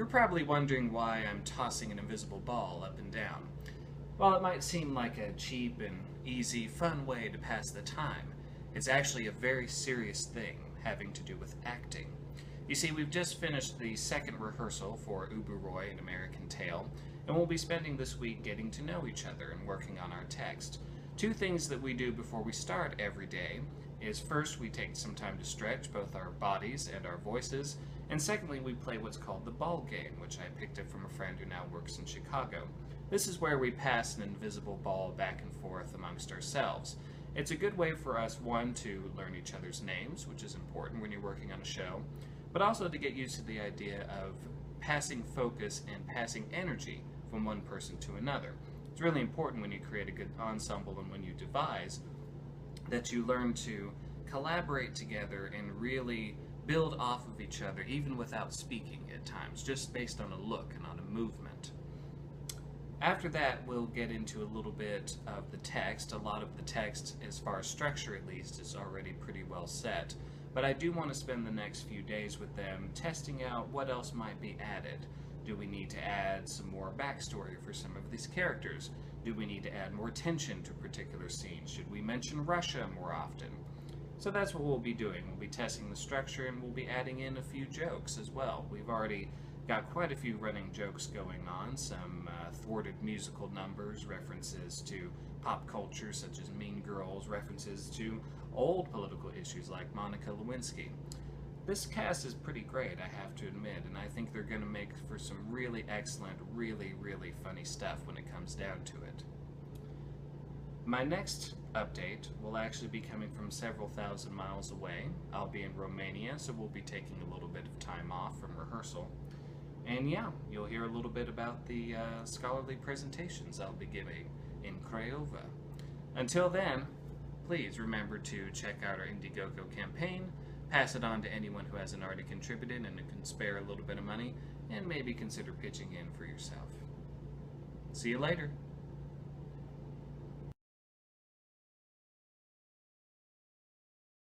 You're probably wondering why I'm tossing an invisible ball up and down. While it might seem like a cheap and easy, fun way to pass the time, it's actually a very serious thing having to do with acting. You see, we've just finished the second rehearsal for Ubu Roy, An American Tale, and we'll be spending this week getting to know each other and working on our text. Two things that we do before we start every day is first we take some time to stretch both our bodies and our voices, and secondly we play what's called the ball game, which I picked up from a friend who now works in Chicago. This is where we pass an invisible ball back and forth amongst ourselves. It's a good way for us, one, to learn each other's names, which is important when you're working on a show, but also to get used to the idea of passing focus and passing energy from one person to another. It's really important when you create a good ensemble and when you devise that you learn to collaborate together and really build off of each other, even without speaking at times, just based on a look and on a movement. After that, we'll get into a little bit of the text. A lot of the text, as far as structure at least, is already pretty well set. But I do want to spend the next few days with them testing out what else might be added. Do we need to add some more backstory for some of these characters? Do we need to add more tension to particular scenes? Should we mention Russia more often? So that's what we'll be doing. We'll be testing the structure and we'll be adding in a few jokes as well. We've already got quite a few running jokes going on, some thwarted musical numbers, references to pop culture such as Mean Girls, references to old political issues like Monica Lewinsky. This cast is pretty great, I have to admit, and I think they're going to make for some really excellent, really funny stuff when it comes down to it. My next update will actually be coming from several thousand miles away. I'll be in Romania, so we'll be taking a little bit of time off from rehearsal. And yeah, you'll hear a little bit about the scholarly presentations I'll be giving in Craiova. Until then, please remember to check out our Indiegogo campaign, pass it on to anyone who hasn't already contributed and who can spare a little bit of money, and maybe consider pitching in for yourself. See you later.